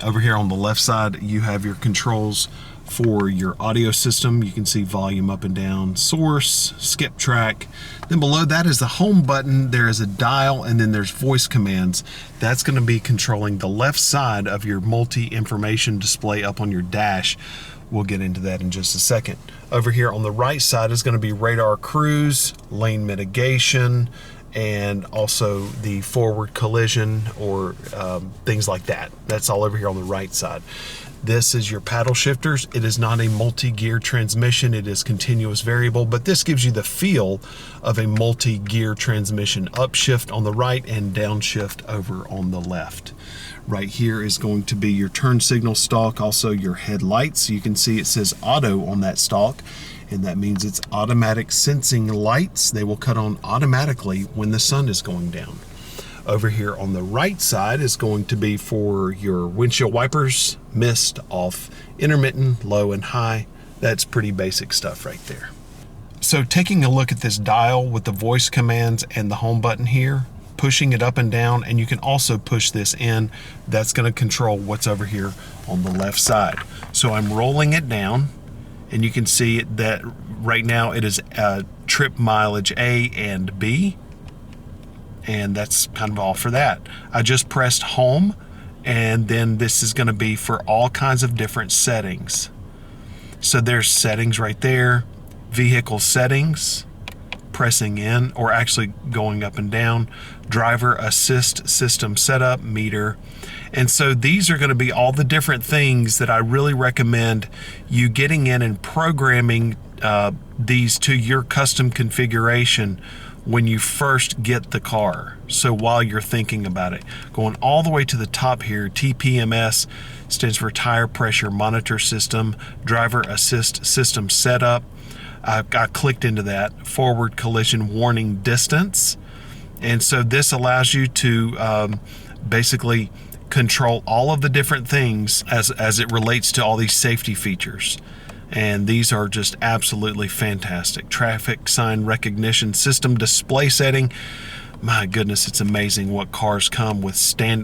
Over here on the left side, you have your controls for your audio system. You can see volume up and down, source, skip track. Then below that is the home button. There is a dial, and then there's voice commands. That's going to be controlling the left side of your multi-information display up on your dash. We'll get into that in just a second. Over here on the right side is going to be radar cruise, lane mitigation, and also the forward collision or things like that. That's all over here on the right side. This is your paddle shifters. It is not a multi-gear transmission. It is continuous variable, but this gives you the feel of a multi-gear transmission. Upshift on the right and downshift over on the left. Right here is going to be your turn signal stalk, also your headlights. You can see it says auto on that stalk, and that means it's automatic sensing lights. They will cut on automatically when the sun is going down. Over here on the right side is going to be for your windshield wipers, mist, off, intermittent, low and high. That's pretty basic stuff right there. So taking a look at this dial with the voice commands and the home button here, pushing it up and down, and you can also push this in. That's going to control what's over here on the left side. So I'm rolling it down, and you can see that right now it is trip mileage A and B. And that's kind of all for that. I just pressed home, and then this is going to be for all kinds of different settings. So there's settings right there, vehicle settings, pressing in or actually going up and down, driver assist system setup, meter. And so these are going to be all the different things that I really recommend you getting in and programming these to your custom configuration when you first get the car. So while you're thinking about it, going all the way to the top here, TPMS stands for tire pressure monitor system, driver assist system setup. I clicked into that, forward collision warning distance. And so this allows you to basically control all of the different things as it relates to all these safety features. And these are just absolutely fantastic. Traffic sign recognition system display setting. My goodness, it's amazing what cars come with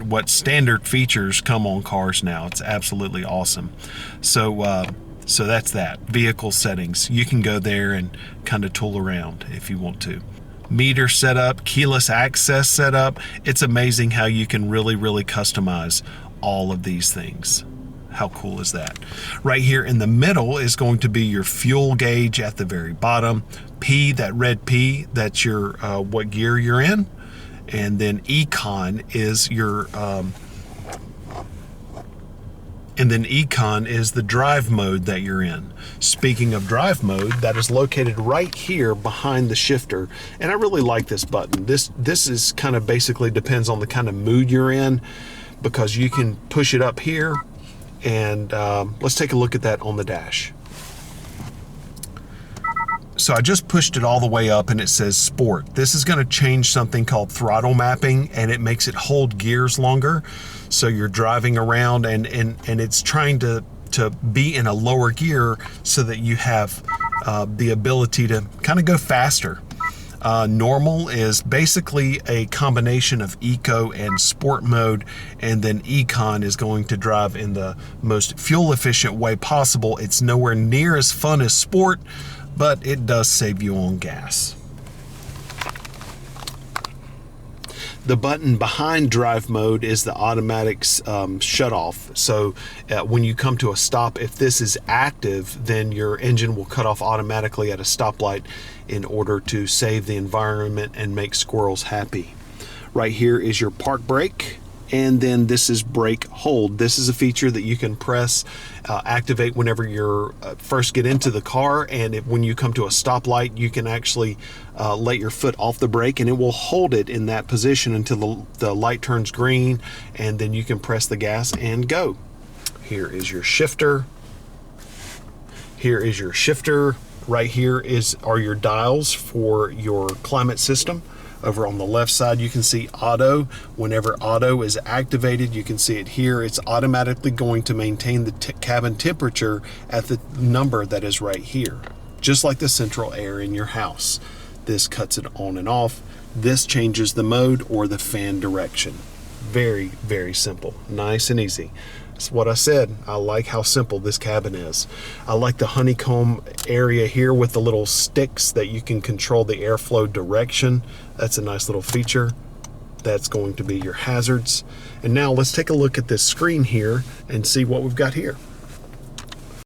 what standard features come on cars now. It's absolutely awesome. So that's that. Vehicle settings. You can go there and kind of tool around if you want to. Meter setup, keyless access setup. It's amazing how you can really customize all of these things. How cool is that? Right here in the middle is going to be your fuel gauge at the very bottom. P, that red P, that's your what gear you're in. And then Econ is your Econ is the drive mode that you're in. Speaking of drive mode, that is located right here behind the shifter. And I really like this button. This is kind of basically depends on the kind of mood you're in, because you can push it up here. And let's take a look at that on the dash. So I just pushed it all the way up and it says sport. This is going to change something called throttle mapping, and it makes it hold gears longer. So you're driving around and it's trying to be in a lower gear so that you have the ability to kind of go faster. Normal is basically a combination of eco and sport mode, and then Econ is going to drive in the most fuel efficient way possible. It's nowhere near as fun as sport, but it does save you on gas. The button behind drive mode is the automatic shut off. So when you come to a stop, if this is active, then your engine will cut off automatically at a stoplight in order to save the environment and make squirrels happy. Right here is your park brake, and then this is brake hold. This is a feature that you can press, activate whenever you're first get into the car, and when you come to a stoplight, you can actually let your foot off the brake and it will hold it in that position until the light turns green, and then you can press the gas and go. Here is your shifter. Here is your shifter. Right here are your dials for your climate system. Over on the left side, you can see auto. Whenever auto is activated, you can see it here. It's automatically going to maintain the cabin temperature at the number that is right here, just like the central air in your house. This cuts it on and off. This changes the mode or the fan direction. Very simple, nice and easy. It's what I said. I like how simple this cabin is. I like the honeycomb area here with the little sticks that you can control the airflow direction. That's a nice little feature. That's going to be your hazards. And now let's take a look at this screen here and see what we've got here.